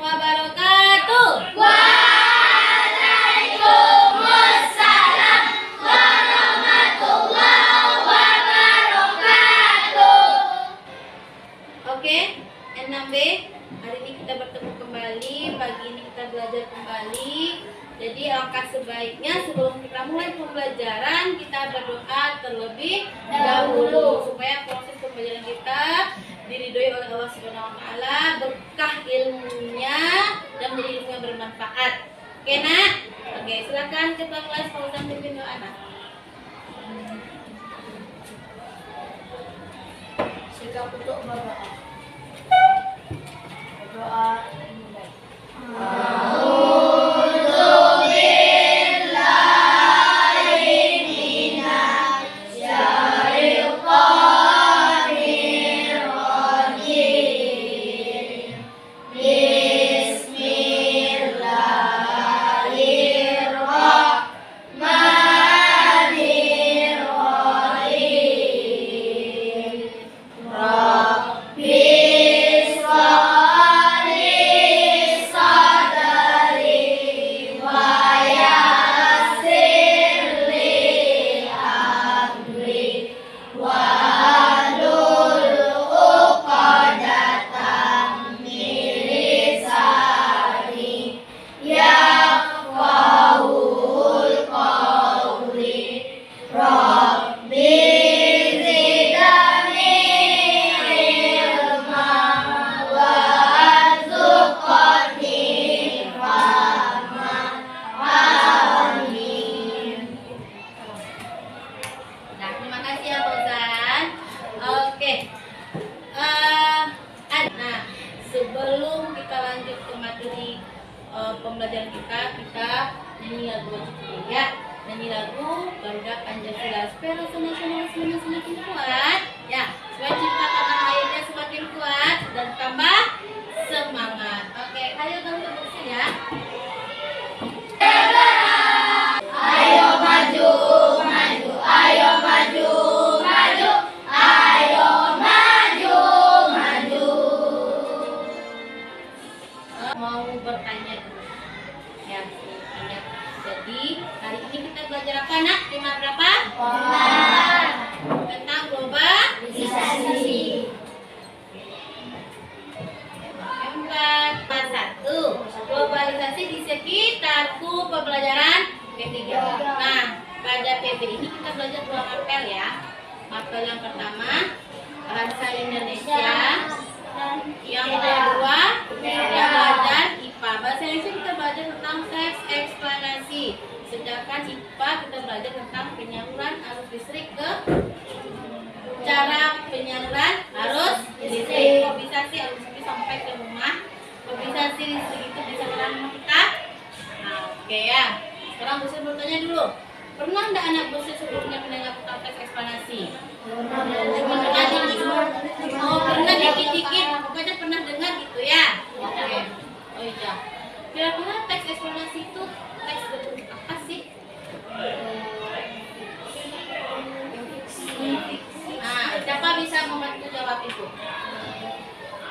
wabarakatuh. Waalaikumsalam warahmatullahi wabarakatuh. Oke, 6B. Hari ini kita bertemu kembali. Pagi ini kita belajar kembali. Jadi alangkah sebaiknya sebelum kita mulai pembelajaran kita berdoa terlebih dahulu supaya proses pembelajaran kita diridhoi oleh Allah Subhanahu wa taala, berkah ilmunya dan menjadi ilmu yang bermanfaat. Oke, Nak? Oke, silakan ketua kelas Fauzan pimpin doa, Nak. Sikap untuk berdoa. Berdoa dimulai. Sebelum kita lanjut ke materi pembelajaran kita nyanyi lagu wajib dulu ya. Nyanyi lagu Garuda Pancasila supaya rasa nasionalismenya semakin kuat ya, supaya cinta tanah airnya semakin kuat dan tambah semangat. Oke, ayo bantu bersih ya. Ayo maju, maju, ayo maju, maju, ayo maju, maju. Mau bertanya dulu ya, tanya. Jadi hari ini kita belajar apa, Nak? Tema berapa? Tentang globalisasi. 4.1 globalisasi di sekitarku pembelajaran P3. Nah, pada PB ini kita belajar 2 mapel ya. Mapel yang pertama bahasa Indonesia, yang kedua kita belajar IPA. Bahasa Indonesia kita belajar tentang teks eksplanasi, sedangkan IPA kita belajar tentang penyaluran arus listrik ke cara penyaluran arus listrik. Kok bisa sih arus listrik sampai ke rumah? Kok bisa sih listrik itu bisa ke rumah kita? Nah, oke ya. Sekarang Busir bertanya dulu. Pernah enggak anak Busir sebelumnya mendengar tentang teks eksplanasi? Oh, pernah dikit-dikit, pokoknya pernah dengar gitu ya. Oke. Oh iya. Kira-kira teks eksplanasi itu teks berbentuk apa sih? Nah, siapa bisa membantu jawab itu?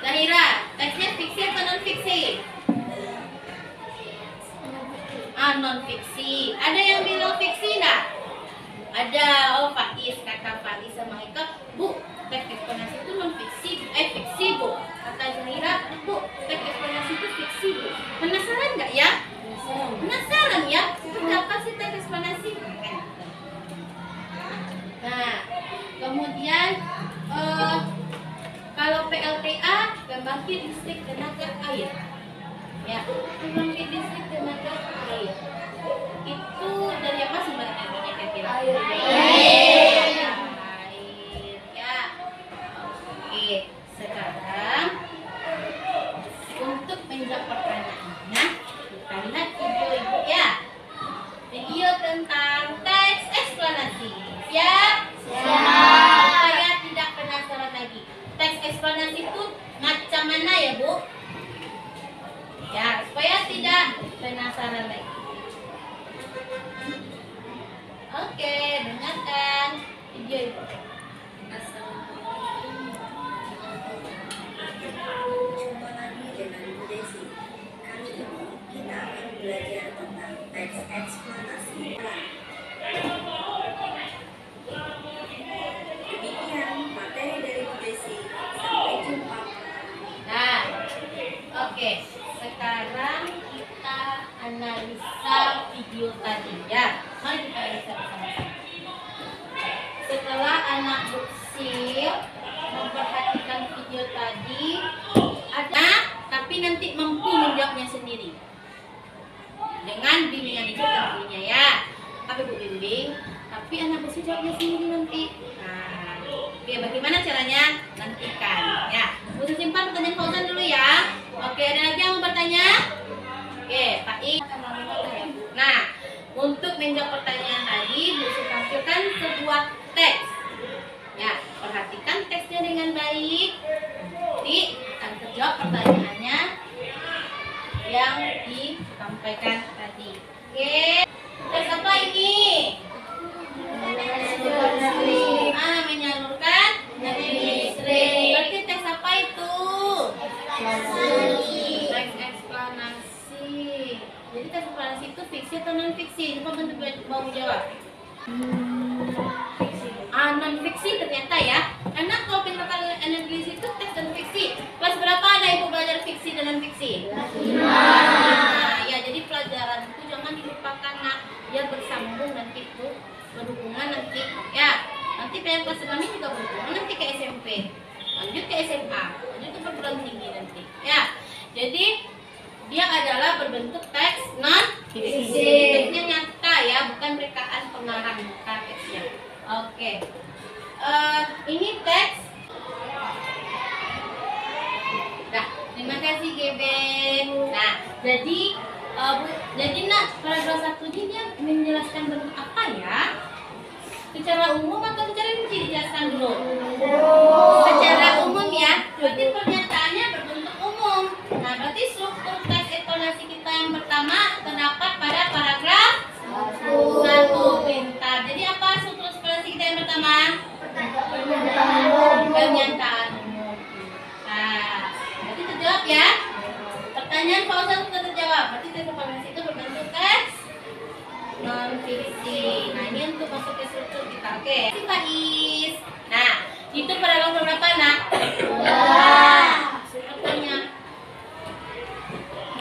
Zahira, teksnya fiksi atau non fiksi? Non fiksi. Ada yang bilang fiksi enggak? Ada. Oh, Faiz, kata Faiz sama Eka, Bu, teks eksplanasi itu non fiksi, fiksi, Bu. Kata Zahira, Bu, teks eksplanasi itu fiksi, Bu. Penasaran nggak ya? Penasaran ya? Seperti apa sih teks eksplanasi? Nah, kemudian kalau PLTA, pembangkit listrik tenaga air. Ya, pembangkit listrik tenaga air. Itu dari apa sumber energinya kira-kira? Air. Ya. Oke, sekarang untuk menjawab pertanyaannya, kita lihat video ibu ya. Video tentang teks eksplanasi. Siap? Siap. Supaya tidak penasaran lagi. Teks eksplanasi itu macam mana ya, Bu? Ya, supaya tidak penasaran lagi. Oke, dengarkan video itu. Jumpa lagi dengan Bu Desi. analisa video tadi ya. Mari kita analisa bersama-sama. Setelah anak Buksil memperhatikan video tadi, ada tapi nanti mampu menjawabnya sendiri dengan bimbingan itu tentunya ya. Tapi Bu bimbing, tapi anak Buksil jawabnya sendiri nanti. Nah, oke, bagaimana caranya? Nantikan ya. Buksil simpan pertanyaan Fauzan dulu ya. Oke, ada lagi yang mau bertanya? Oke, Pak Ik. Nah, untuk menjawab pertanyaan tadi, Buksil tampilkan sebuah teks. Ya, perhatikan teksnya dengan baik. Nanti akan terjawab pertanyaannya yang disampaikan tadi. Oke, teks apa ini? Menyalurkan listrik. Berarti teks apa itu? Teks eksplanasi. Jadi teks eksplanasi itu fiksi atau non fiksi? Coba bantu mau jawab. Non fiksi ternyata ya. Karena kalau pendekatan analisis itu teks dan fiksi. Kelas berapa ada ibu belajar fiksi dan non fiksi? Nah, ya jadi pelajaran itu jangan dilupakan nak. Dia bersambung nanti itu berhubungan nanti ya. Nanti kelas 6 ini juga berhubungan nanti ke SMP. Lanjut ke SMA. Lanjut ke perguruan tinggi nanti. Ya. Jadi dia adalah berbentuk teks non fiksi. Teksnya nyata ya, bukan rekaan pengarang, bukan teksnya. Oke. Ini teks. Nah, terima kasih Geben. Nah, jadi nak paragraf 1 ini dia menjelaskan bentuk apa ya? Secara umum atau secara rinci dijelaskan dulu? Secara umum ya. Berarti pernyataannya berbentuk umum. Nah, berarti struktur teks eksplorasi kita yang pertama terdapat pada paragraf 1. Pintar. Jadi apa struktur eksplorasi kita yang pertama? Pernyataan umum. Nah, berarti terjawab ya. Pertanyaan Fauzan sudah terjawab. Berarti teks eksplorasi itu berbentuk teks non fiksi. Nah, ini untuk masuk ke struktur kita. Oke, si Faiz. Nah, itu paragraf berapa nak? Strukturnya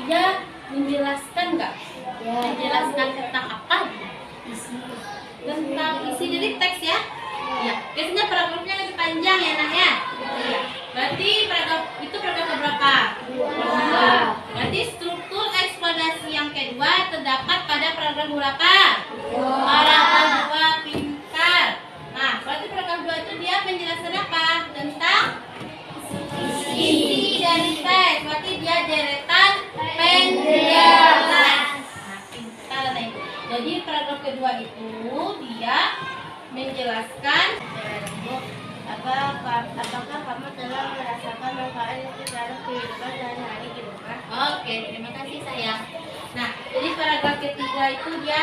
dia menjelaskan nggak? Menjelaskan tentang apa? Tentang isi dari teks ya. Ya, biasanya paragrafnya lebih panjang ya nak ya. Iya. Berarti paragraf itu paragraf berapa? 2. Berarti struktur eksplanasi yang kedua terdapat pada paragraf berapa? Paragraf 2. Pintar. Nah, berarti paragraf 2 itu dia menjelaskan apa? Tentang isi dari teks. Berarti dia deretan penjelasan. Nah, pintar nih. Jadi paragraf kedua itu dia menjelaskan apakah kamu telah merasakan manfaat itu dalam kehidupan sehari-hari gitu kan? Oke, terima kasih sayang. Nah, jadi paragraf ketiga itu dia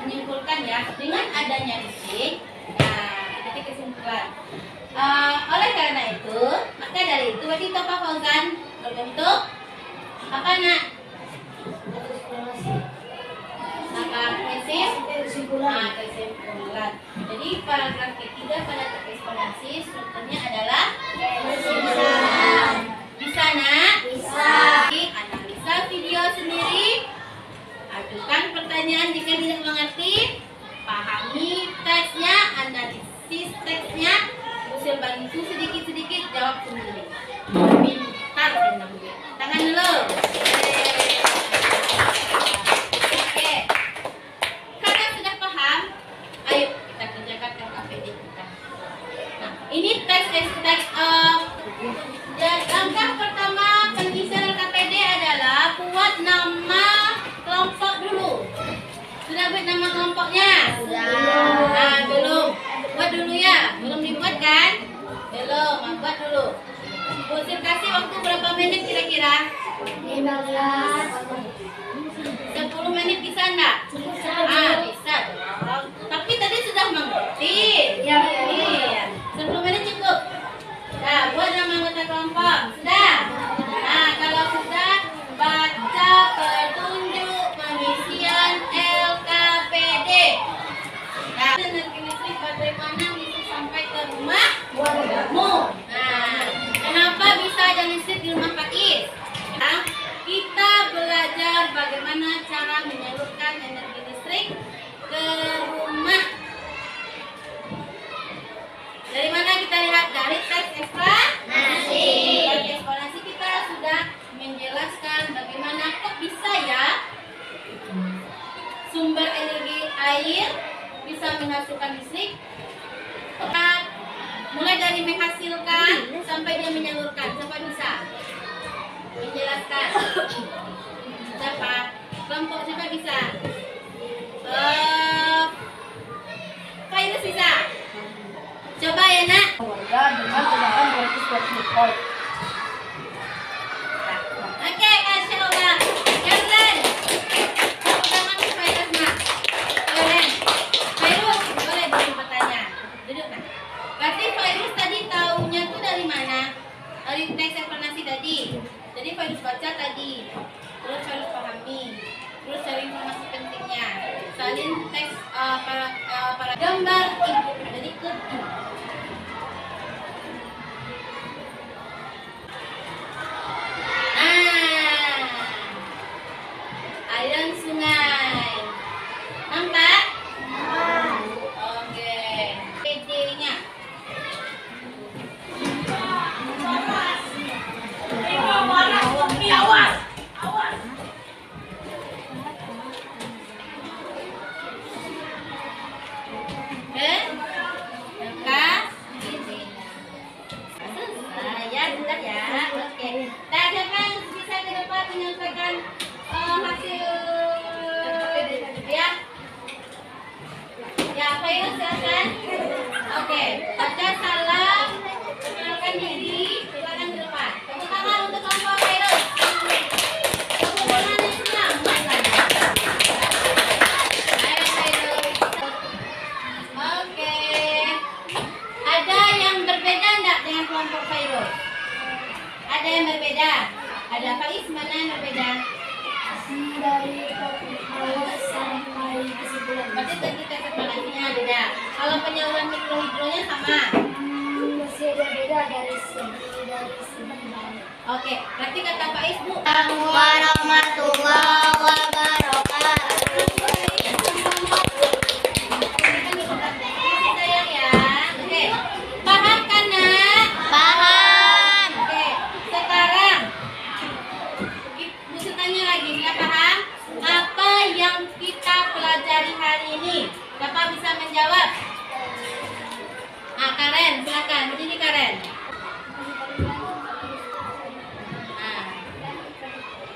menyimpulkan ya dengan adanya isi. Nah, jadi kesimpulan. Oleh karena itu, maka dari itu berarti itu apa Fauzan? Berbentuk apa nak? Apa kesimpulan? Kesimpulan. Jadi paragraf ketiga pada teks eksplorasi strukturnya adalah kesimpulan. Bisa nak? Bisa. Analisa video sendiri. Ajukan pertanyaan jika tidak mengerti. Pahami teksnya, analisis teksnya. Usil bantu sedikit-sedikit, jawab sendiri. Pintar dan tangan dulu. Oke. Karena sudah paham, ayo kita kerjakan LKPD kita. Nah, ini teks langkah pertama pengisian LKPD adalah buat nama kelompok dulu. Sudah buat nama kelompoknya? Sudah. Nah, belum. Buat dulu ya. Belum dibuat kan? Belum. Buat dulu. Buksil kasih waktu berapa menit kira-kira? 15. 10 menit bisa enggak? Bisa. Tapi tadi sudah mengerti. Iya. 10 menit cukup. Nah, buat nama anggota kelompok. Sudah? Nah, kalau sudah, baca petunjuk pengisian LKPD. Nah, energi listrik bagaimana bisa sampai ke rumahmu? Nah, kenapa bisa ada listrik di rumah Pak Is? Nah, kita belajar bagaimana air, bisa menghasilkan listrik. Mulai dari menghasilkan sampai dia menyalurkan. Siapa bisa menjelaskan? Siapa? Kelompok siapa bisa? Virus bisa? Coba ya nak. Warga dengan tegangan 220 volt. Oke, Masya Allah. Keren. Tangan virus nak. Keren. Virus, boleh bikin pertanyaan. Duduk nak. Berarti virus tadi taunya tuh dari mana? Dari teks eksplanasi tadi. Jadi virus baca tadi. Terus virus pahami. Terus cari informasi pentingnya. Salin teks para gambar ibu. Jadi ke ibu. Aliran sungai. Nampak? Oke. PD-nya. Selesai ya, bentar ya. Oke. Nah, siapa yang bisa ke depan menyampaikan hasil ya? Ya, Virus silakan. Oke, baca salam, perkenalkan diri, silakan ke depan. Tepuk tangan untuk kelompok Virus. Tepuk tangan yang senang. Ayo Virus. Oke. Ada yang berbeda enggak dengan kelompok Virus? Ada yang berbeda? Ada Faiz, mana yang berbeda? Dari topik awal sampai kesimpulan. Berarti tadi teks eksplanasinya beda. Kalau penyaluran mikrohidronya sama. Masih ada beda dari segi Oke, berarti kata Faiz Bu. warahmatullahi wabarakatuh. Sayang ya. Oke. Paham kan nak? Paham. Oke. Sekarang Bu tanya lagi, nggak paham? Apa yang kita pelajari hari ini? Siapa bisa menjawab? Karen, silakan. Berdiri Karen.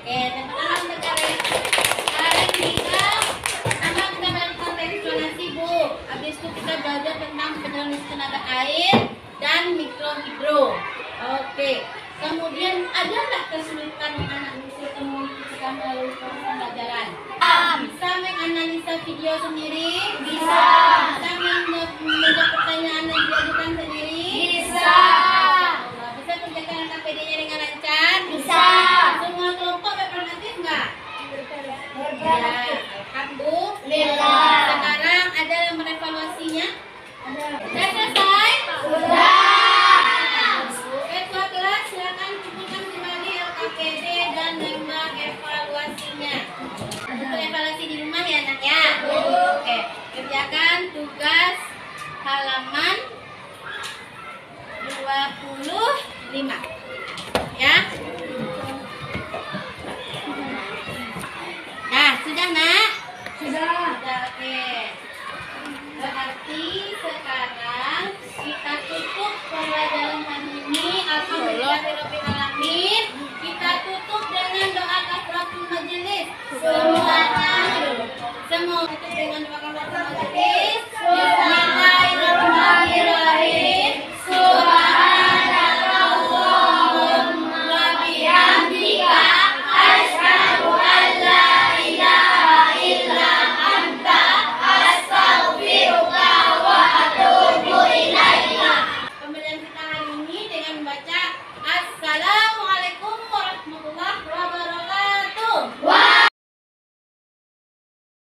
Oke, tepuk tangan untuk Karen. Karen kita pertama kita melakukan eksplanasi Bu. Habis itu kita belajar tentang penyaluran tenaga air dan mikrohidro. Oke. Kemudian ada nggak kesulitan anak ketemu ketika melalui proses pembelajaran? Bisa menganalisa video sendiri? Bisa. Bisa menjawab pertanyaan yang diajukan sendiri? Bisa. Bisa kerjakan KPD-nya dengan lancar? Bisa. Semua kelompok berprogratif nggak? Ya, Alhamdulillah. Sekarang ada yang merevaluasinya? Sudah selesai? Sudah. Ketua kelas silakan kumpulkan kembali LKPD dan lembah evaluasinya. Untuk evaluasi di rumah ya anak ya. Oke, kerjakan tugas halaman 25 ya.